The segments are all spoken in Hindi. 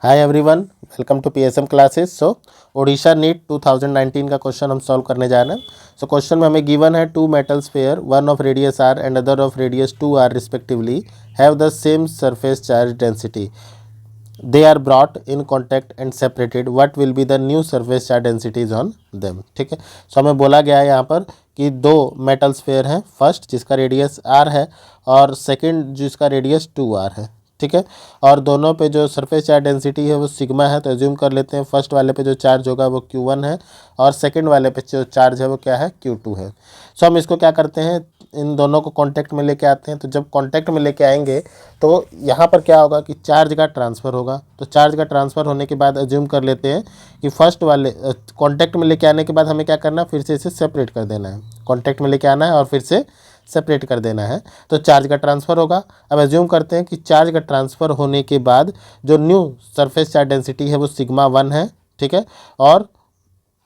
Hi everyone, welcome to PSM classes. Odisha NEET 2019 का क्वेश्चन हम सॉल्व करने जा रहे हैं। क्वेश्चन में हमें गिवन है two metal sphere, one of radius r and other of radius 2r respectively have the same surface charge density. They are brought in contact and separated, what will be the new surface charge densities on them. ठीक है, हमें बोला गया है यहाँ पर कि दो मेटल स्फेयर हैं, फर्स्ट जिसका रेडियस r है और सेकंड जिसका रेडियस 2r है। ठीक है, और दोनों पे जो सरफेस चार्ज डेंसिटी है वो सिग्मा है। तो एज्यूम कर लेते हैं फर्स्ट वाले पे जो चार्ज होगा वो Q1 है और सेकंड वाले पे जो चार्ज है वो क्या है, Q2 है। हम इसको क्या करते हैं, इन दोनों को कांटेक्ट में लेके आते हैं। तो जब कांटेक्ट में लेके आएंगे तो यहाँ पर क्या होगा कि चार्ज का ट्रांसफ़र होगा। तो चार्ज का ट्रांसफ़र होने के बाद एज्यूम कर लेते हैं कि फर्स्ट वाले कांटेक्ट में लेके आने के बाद हमें क्या करना है, फिर से इसे सेपरेट कर देना है। कांटेक्ट में लेके आना है और फिर से सेपरेट कर देना है, तो चार्ज का ट्रांसफ़र होगा। अब एज्यूम करते हैं कि चार्ज का ट्रांसफ़र होने के बाद जो न्यू सरफेस चार्ज डेंसिटी है वो सिग्मा 1 है। ठीक है, और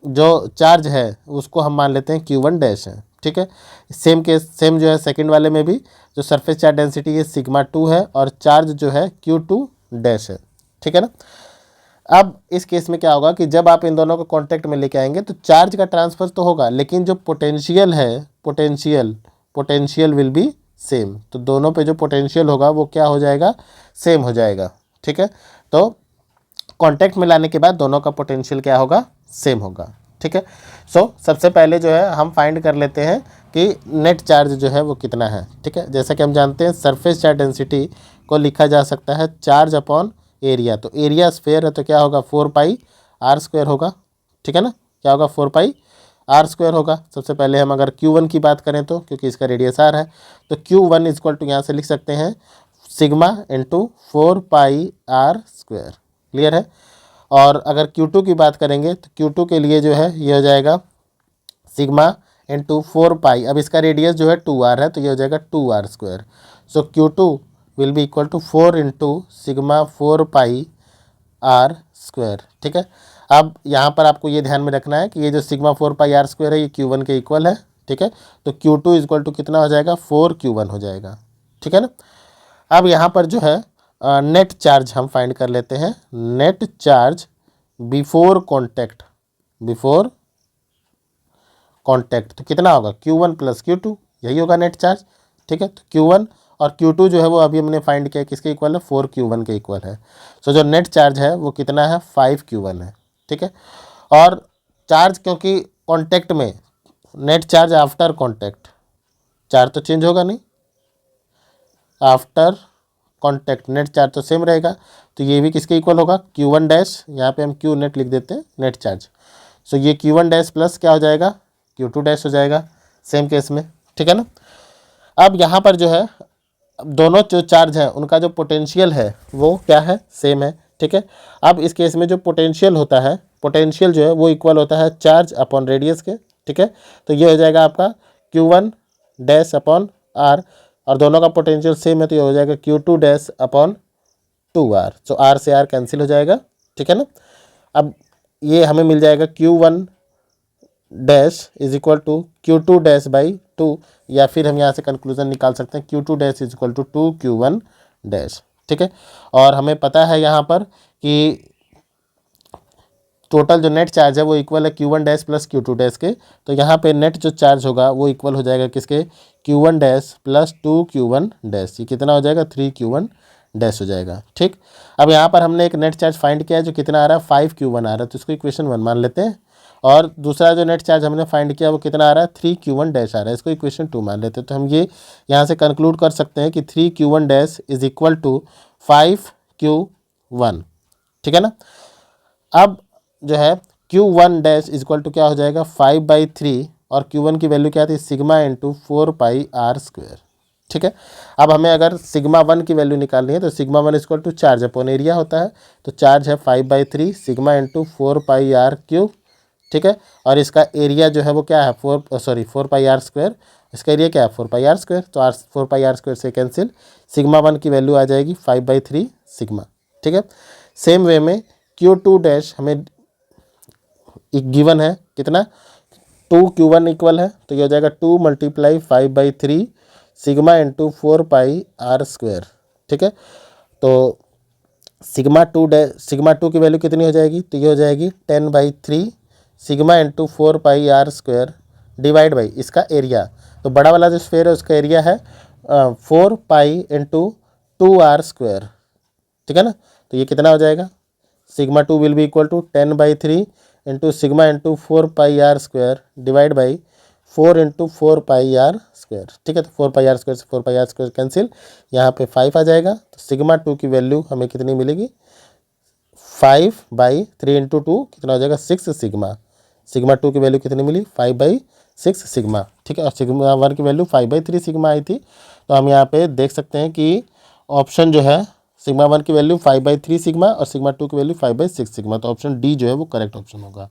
जो चार्ज है उसको हम मान लेते हैं Q1 डैश है। ठीक है, सेम जो है सेकंड वाले में भी जो सरफेस चार्ज डेंसिटी है सिग्मा 2 है और चार्ज जो है Q2 डैश है। ठीक है ना। अब इस केस में क्या होगा कि जब आप इन दोनों को कांटेक्ट में लेके आएंगे तो चार्ज का ट्रांसफर तो होगा, लेकिन जो पोटेंशियल है, पोटेंशियल विल बी सेम। तो दोनों पे जो पोटेंशियल होगा वो क्या हो जाएगा, सेम हो जाएगा। ठीक है, तो कांटेक्ट में लाने के बाद दोनों का पोटेंशियल क्या होगा, सेम होगा। ठीक है, सबसे पहले जो है हम फाइंड कर लेते हैं कि नेट चार्ज जो है वो कितना है। ठीक है, जैसा कि हम जानते हैं सरफेस चार्ज डेंसिटी को लिखा जा सकता है चार्ज अपॉन एरिया। तो एरिया स्फेयर है तो क्या होगा, 4πr² होगा। ठीक है ना, क्या होगा, 4πr² होगा। सबसे पहले हम अगर Q1 की बात करें तो क्योंकि इसका रेडियस r है तो Q1 इक्वल टू यहाँ से लिख सकते हैं सिग्मा इंटू 4πr²। क्लियर है। और अगर Q2 की बात करेंगे तो Q2 के लिए जो है ये हो जाएगा सिग्मा इंटू 4π। अब इसका रेडियस जो है 2r है तो ये हो जाएगा 2r²। Q2 will be equal to 4 into sigma 4πr²। ठीक है, अब यहाँ पर आपको ये ध्यान में रखना है कि ये जो सिग्मा 4πr² है ये Q1 के इक्वल है। ठीक है, तो Q2 इक्वल टू कितना हो जाएगा, 4Q1 हो जाएगा। ठीक है ना। अब यहाँ पर जो है नेट चार्ज हम फाइंड कर लेते हैं। नेट चार्ज बिफोर कॉन्टैक्ट, तो कितना होगा, Q1 प्लस Q2, यही होगा नेट चार्ज। ठीक है, तो Q1 और Q2 जो है वो अभी हमने फाइंड किया किसके इक्वल है, 4Q1 के इक्वल है। जो नेट चार्ज है वो कितना है, 5Q1 है। ठीक है, और चार्ज क्योंकि कॉन्टैक्ट में, net charge after contact, charge तो चेंज होगा नहीं, आफ्टर कॉन्टैक्ट नेट चार्ज तो सेम रहेगा। तो ये भी किसके इक्वल होगा, Q1 डैश, यहाँ पे हम Q नेट लिख देते हैं नेट चार्ज। ये Q1 डैश प्लस क्या हो जाएगा, Q2 डैश हो जाएगा सेम केस में। ठीक है ना। अब यहाँ पर जो है दोनों जो चार्ज हैं उनका जो पोटेंशियल है वो क्या है, सेम है। ठीक है, अब इस केस में जो पोटेंशियल होता है, पोटेंशियल जो है वो इक्वल होता है चार्ज अपॉन रेडियस के। ठीक है, तो ये हो जाएगा आपका Q1 डैश अपॉन r, और दोनों का पोटेंशियल सेम है तो ये हो जाएगा Q2 dash upon 2r। r से r कैंसिल हो जाएगा। ठीक है ना। अब ये हमें मिल जाएगा Q1 dash is equal to Q2 dash by 2, या फिर हम यहाँ से कंक्लूजन निकाल सकते हैं Q2 dash is equal to 2Q1 dash. ठीक है, और हमें पता है यहाँ पर कि टोटल जो नेट चार्ज है वो इक्वल है Q1 dash plus Q2 dash के। तो यहाँ पे नेट जो चार्ज होगा वो इक्वल हो जाएगा किसके, Q1 dash plus 2Q1 dash. ये कितना हो जाएगा, 3Q1 डैश हो जाएगा। ठीक, अब यहाँ पर हमने एक नेट चार्ज फाइंड किया है जो कितना आ रहा है, 5Q1 आ रहा है, तो इसको इक्वेशन 1 मान लेते हैं। और दूसरा जो नेट चार्ज हमने फाइंड किया वो कितना आ रहा है, 3Q1 डैश आ रहा है, इसको इक्वेशन 2 मान लेते हैं। तो हम ये यहाँ से कंक्लूड कर सकते हैं कि 3Q1 dash is equal to 5Q1। ठीक है ना। अब जो है Q1 dash is equal to क्या हो जाएगा, 5/3, और Q1 की वैल्यू क्या थी, सिग्मा इंटू 4πr²। ठीक है, अब हमें अगर सिग्मा 1 की वैल्यू निकालनी है तो sigma 1 equal to charge upon area होता है। तो चार्ज है 5/3 सिग्मा इंटू 4πr³। ठीक है, और इसका एरिया जो है वो क्या है, 4πr²। इसका एरिया क्या है, 4πr²। तो 4πr² से कैंसिल, सिग्मा 1 की वैल्यू आ जाएगी 5/3 सिग्मा। ठीक है, सेम वे में Q2 डैश हमें एक गिवन है कितना, 2Q1 इक्वल है, तो ये हो जाएगा 2 × 5/3 सिग्मा इंटू 4πr²। ठीक है, तो सिग्मा टू की वैल्यू कितनी हो जाएगी, तो ये हो जाएगी 10/3 sigma into 4 pi r² divide by इसका एरिया। तो बड़ा वाला जो स्फेयर है उसका एरिया है 4 पाई इंटू 2r², ठीक है ना। तो ये कितना हो जाएगा, sigma two will be equal to 10/3 into sigma into 4 pi r² divide by 4 into 4 pi r², ठीक है। तो 4 पाई r² से 4 पाई r² कैंसिल, यहाँ पे 5 आ जाएगा। तो सिग्मा टू की वैल्यू हमें कितनी मिलेगी, 5/3 इंटू 2 कितना हो जाएगा 6 सिग्मा। सिग्मा टू की वैल्यू कितनी मिली, 5/6 सिग्मा, ठीक है। और सिग्मा वन की वैल्यू 5/3 सिग्मा आई थी। तो हम यहाँ पे देख सकते हैं कि ऑप्शन जो है सिग्मा वन की वैल्यू 5/3 सिग्मा और सिग्मा टू की वैल्यू 5/6 सिग्मा, तो ऑप्शन डी जो है वो करेक्ट ऑप्शन होगा।